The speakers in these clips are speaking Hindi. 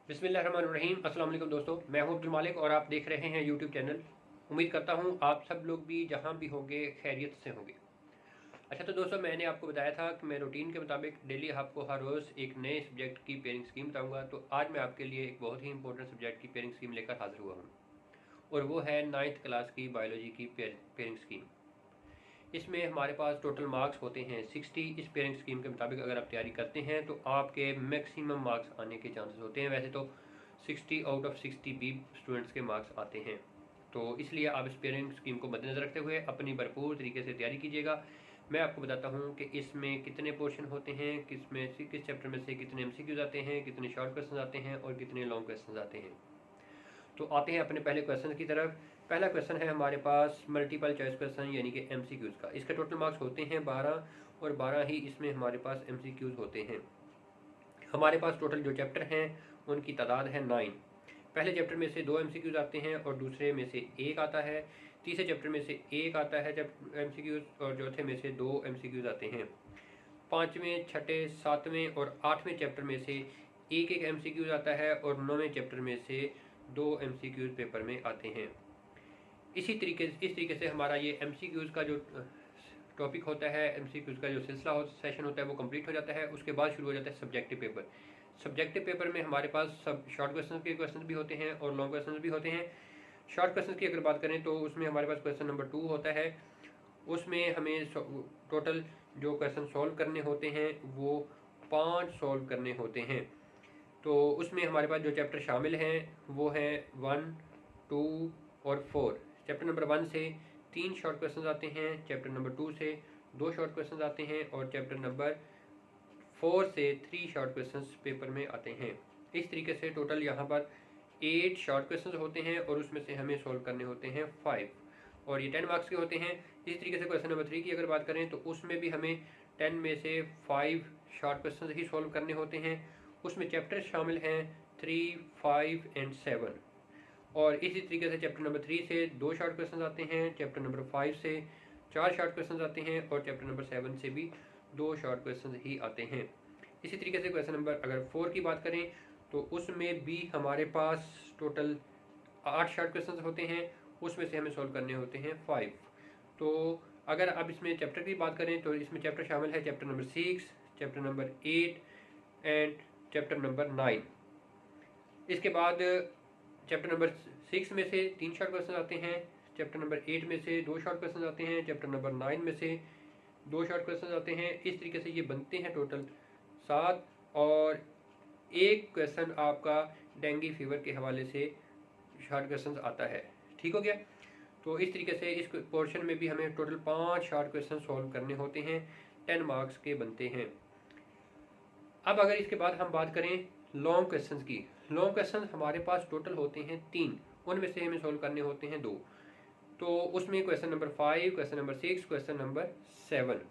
बिस्मिल्लाहिर्रहमानिर्रहीम। अस्सलाम वालेकुम दोस्तों, मैं हूं अब्दुल मालिक और आप देख रहे हैं यूट्यूब चैनल। उम्मीद करता हूं आप सब लोग भी जहां भी होंगे खैरियत से होंगे। अच्छा तो दोस्तों, मैंने आपको बताया था कि मैं रूटीन के मुताबिक डेली आपको हर रोज़ एक नए सब्जेक्ट की पेयरिंग स्कीम बताऊंगा। तो आज मैं आपके लिए एक बहुत ही इंपॉर्टेंट सब्जेक्ट की पेयरिंग स्कीम लेकर हाजिर हुआ हूँ और वो है 9th क्लास की बायोलॉजी की पेयरिंग स्कीम। इसमें हमारे पास टोटल मार्क्स होते हैं 60। इस पेयरिंग स्कीम के मुताबिक अगर आप तैयारी करते हैं तो आपके मैक्सिमम मार्क्स आने के चांसेस होते हैं। वैसे तो 60 आउट ऑफ 60 भी स्टूडेंट्स के मार्क्स आते हैं। तो इसलिए आप इस पेयरिंग स्कीम को मद्देनजर रखते हुए अपनी भरपूर तरीके से तैयारी कीजिएगा। मैं आपको बताता हूँ कि इसमें कितने पोर्शन होते हैं, किस चैप्टर में से कितने एमसीक्यूज आते हैं, कितने शॉर्ट क्वेश्चन आते हैं और कितने लॉन्ग क्वेश्चन आते हैं। तो आते हैं अपने पहले क्वेश्चन की तरफ। पहला क्वेश्चन है हमारे पास मल्टीपल चॉइस क्वेश्चन यानी कि एमसीक्यूज का। इसके टोटल मार्क्स होते हैं 12 और 12 ही इसमें हमारे पास एमसीक्यूज होते हैं। हमारे पास टोटल जो चैप्टर हैं उनकी तादाद है 9। पहले चैप्टर में से 2 एमसीक्यूज आते हैं और दूसरे में से एक आता है। तीसरे चैप्टर में से एक आता है जब एमसीक्यूज और चौथे में से 2 एमसीक्यूज आते हैं। पाँचवें, छठे, सातवें और आठवें चैप्टर में से एक एक एमसीक्यूज आता है और 9वें चैप्टर में से 2 एमसीक्यूज पेपर में आते हैं। इस तरीके से हमारा ये एमसीक्यूज का जो टॉपिक होता है, एमसीक्यूज का जो सेशन होता है वो कंप्लीट हो जाता है। उसके बाद शुरू हो जाता है सब्जेक्टिव पेपर। सब्जेक्टिव पेपर में हमारे पास सब शॉर्ट क्वेश्चन भी होते हैं और लॉन्ग क्वेश्चन भी होते हैं। शॉर्ट क्वेश्चन की अगर बात करें तो उसमें हमारे पास क्वेश्चन नंबर 2 होता है। उसमें हमें टोटल जो क्वेश्चन सॉल्व करने होते हैं वो 5 सॉल्व करने होते हैं। तो उसमें हमारे पास जो चैप्टर शामिल हैं वो हैं 1, 2 और 4। चैप्टर नंबर 1 से 3 शॉर्ट क्वेश्चन आते हैं, चैप्टर नंबर 2 से 2 शॉर्ट क्वेश्चन आते हैं और चैप्टर नंबर 4 से 3 शॉर्ट क्वेश्चन पेपर में आते हैं। इस तरीके से टोटल यहाँ पर 8 शॉर्ट क्वेश्चन होते हैं और उसमें से हमें सॉल्व करने होते हैं 5 और ये 10 मार्क्स के होते हैं। इस तरीके से क्वेश्चन नंबर 3 की अगर बात करें तो उसमें भी हमें 10 में से 5 शॉर्ट क्वेश्चन ही सॉल्व करने होते हैं। उसमें चैप्टर शामिल हैं 3, 5 एंड 7 और इसी तरीके से चैप्टर नंबर 3 से 2 शॉर्ट क्वेश्चन आते हैं, चैप्टर नंबर 5 से 4 शॉर्ट क्वेश्चन आते हैं और चैप्टर नंबर 7 से भी 2 शॉर्ट क्वेश्चन ही आते हैं। इसी तरीके से क्वेश्चन नंबर अगर 4 की बात करें तो उसमें भी हमारे पास टोटल 8 शॉर्ट क्वेश्चन होते हैं, उसमें से हमें सॉल्व करने होते हैं 5। तो अगर अब इसमें चैप्टर की बात करें तो इसमें चैप्टर शामिल है chapter number 6, chapter number 8 and chapter number 9। इसके बाद चैप्टर नंबर 6 में से 3 शॉर्ट क्वेश्चन आते हैं, चैप्टर नंबर 8 में से 2 शॉर्ट क्वेश्चन आते हैं, चैप्टर नंबर 9 में से 2 शॉर्ट क्वेश्चन आते हैं। इस तरीके से ये बनते हैं टोटल 7 और एक क्वेश्चन आपका डेंगू फीवर के हवाले से शॉर्ट क्वेश्चन आता है। ठीक हो गया। तो इस तरीके से इस पोर्शन में भी हमें टोटल 5 शॉर्ट क्वेश्चन सॉल्व करने होते हैं, 10 मार्क्स के बनते हैं। अब अगर इसके बाद हम बात करें लॉन्ग क्वेश्चंस की। लॉन्ग क्वेश्चन हमारे पास टोटल होते हैं 3, उनमें से हमें सॉल्व करने होते हैं 2। तो उसमें question number 5, question number 6, question number 7।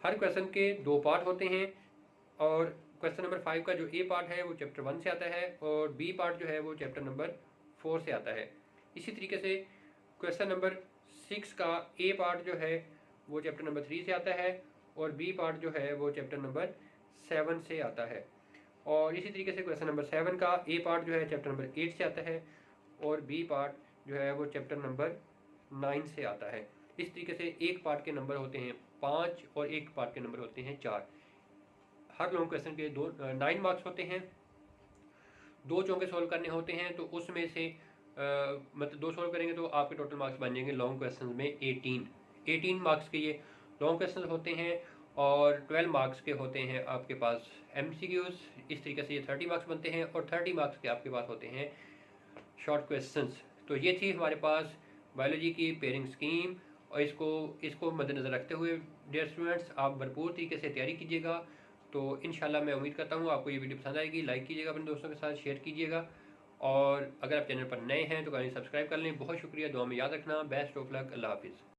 हर क्वेश्चन के 2 पार्ट होते हैं और क्वेश्चन नंबर 5 का जो ए पार्ट है वो चैप्टर 1 से आता है और बी पार्ट जो है वो चैप्टर नंबर 4 से आता है। इसी तरीके से क्वेश्चन नंबर 6 का ए पार्ट जो है वो चैप्टर नंबर 3 से आता है और बी पार्ट जो है वो चैप्टर नंबर 7 से आता है। और इसी तरीके से क्वेश्चन नंबर 7 का ए पार्ट जो है चैप्टर नंबर 8 से आता है और बी पार्ट जो है वो चैप्टर नंबर 9 से आता है। इस तरीके से एक पार्ट के नंबर होते हैं 5 और एक पार्ट के नंबर होते हैं 4। हर लॉन्ग क्वेश्चन के 9 मार्क्स होते हैं। 2 चौके सॉल्व करने होते हैं तो उसमें से मतलब 2 सॉल्व करेंगे तो आपके टोटल मार्क्स बन जाएंगे लॉन्ग क्वेश्चन में 18 मार्क्स के ये लॉन्ग क्वेश्चन होते हैं और 12 मार्क्स के होते हैं आपके पास एमसीक्यूज। इस तरीके से ये 30 मार्क्स बनते हैं और 30 मार्क्स के आपके पास होते हैं शॉर्ट क्वेश्चंस। तो ये थी हमारे पास बायोलॉजी की पेयरिंग स्कीम और इसको मद्देनज़र रखते हुए डियर स्टूडेंट्स आप भरपूर तरीके से तैयारी कीजिएगा। तो इंशाल्लाह मैं उम्मीद करता हूँ आपको ये वीडियो पसंद आएगी। लाइक कीजिएगा, अपने दोस्तों के साथ शेयर कीजिएगा और अगर आप चैनल पर नए हैं तो कहीं सब्सक्राइब कर लें। बहुत शुक्रिया, दुआ में याद रखना। बेस्ट ऑफ लक, अल्लाह हाफिज़।